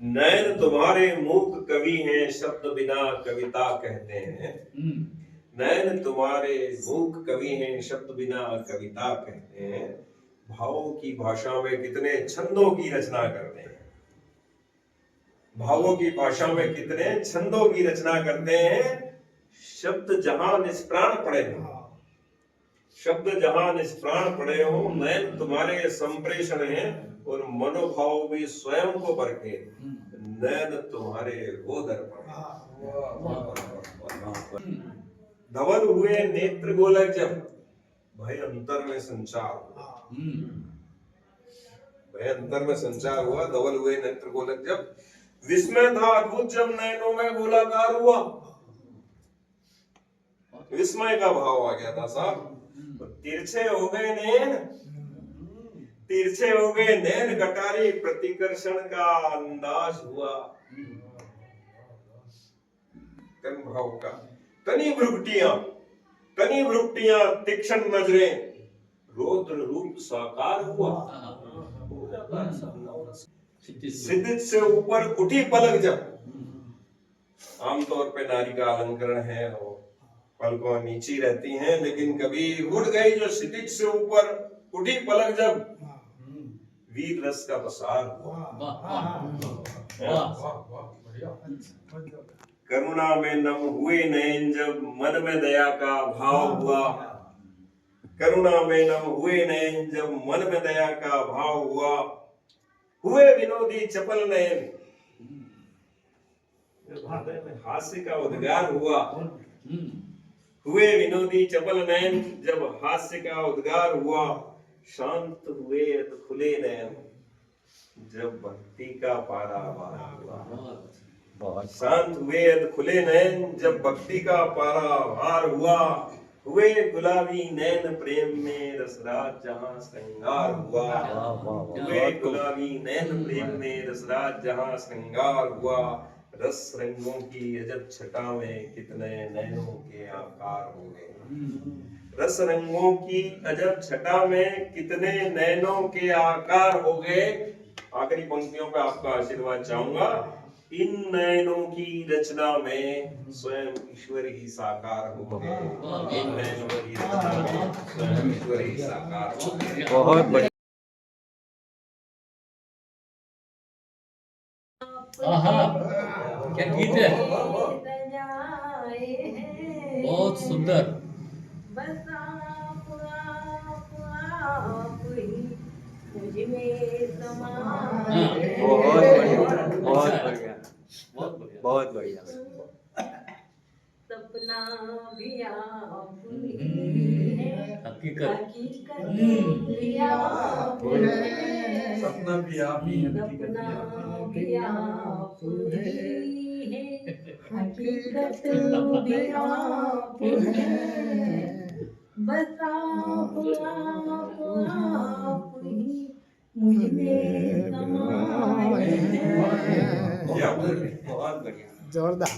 नैन तुम्हारे मूक कवि हैं, शब्द बिना कविता कहते हैं। नैन तुम्हारे मूक कवि हैं, शब्द बिना कविता कहते हैं। भावों की भाषा में कितने छंदों की रचना करते हैं। भावों की भाषा में कितने छंदों की रचना करते हैं। शब्द जहां निष्प्राण पड़े हो, शब्द जहां निष्प्राण पड़े हो, नैन तुम्हारे संप्रेषण हैं और मनोभाव भी स्वयं को परखे। नैन तुम्हारे वो दर्पण। धवल हुए नेत्र गोलक जब, भय अंतर में संचार हुआ। भय अंतर में संचार हुआ, धवल हुए नेत्र गोलक जब। विस्मय था अद्भुत जब नैनों में गोलाकार हुआ। विस्मय का भाव आ गया था साहब। तिरछे हो गए नैन, तिरछे हो गए नैन कटारी, प्रतिकर्षण का अंदाज हुआ। तन भाव का तनी भ्रुकुटियां तीक्ष्ण नजरें, रौद्र रूप साकार हुआ। सिद्धित से ऊपर उठी पलक जब। आमतौर पे नारी का अलंकरण है और पलकों नीची रहती हैं, लेकिन कभी उठ गई जो सिद्धित से ऊपर उठी पलक जब, वीर रस का पसार हुआ। करुणा में नम हुए नैन जब मन में दया का भाव हुआ। करुणा में नम हुए नैन जब मन में दया का भाव हुआ। हुए विनोदी चपल नैन, हृदय में हास्य का उद्गार हुआ। हुए विनोदी चपल नैन जब हास्य का उद्गार हुआ। शांत हुए तो खुले नैन जब भक्ति का पारावार हुआ। शांत हुए तो खुले नैन जब भक्ति का पारावार हुआ। हुए गुलाबी नैन प्रेम में रसराज जहां श्रृंगार हुआ। हुए गुलाबी नैन प्रेम में रसराज जहां श्रृंगार हुआ। रस रंगों की अजब छटा में कितने नैनों के आकार होंगे। रस रंगों की अजब छटा में कितने नैनों के आकार हो गए। आखिरी पंक्तियों पे आपका आशीर्वाद चाहूंगा। इन नैनों की रचना में स्वयं ईश्वर ही साकार हो गए। इन नैनों की रचना में स्वयं ईश्वर ही साकार हो गए। बहुत बढ़िया। क्या गीत है, बहुत सुंदर। बस आप ही मुझ में समाए। बहुत बढ़िया, बहुत बढ़िया, बहुत बढ़िया। सपना भी आप ही है, हकीकत भी आप है। सपना भी आप ही है, सपना भी आप ही है, हकीकत भी आप है। बस आप ही मुझ में समाए हैं। बहुत बढ़िया, जोरदार।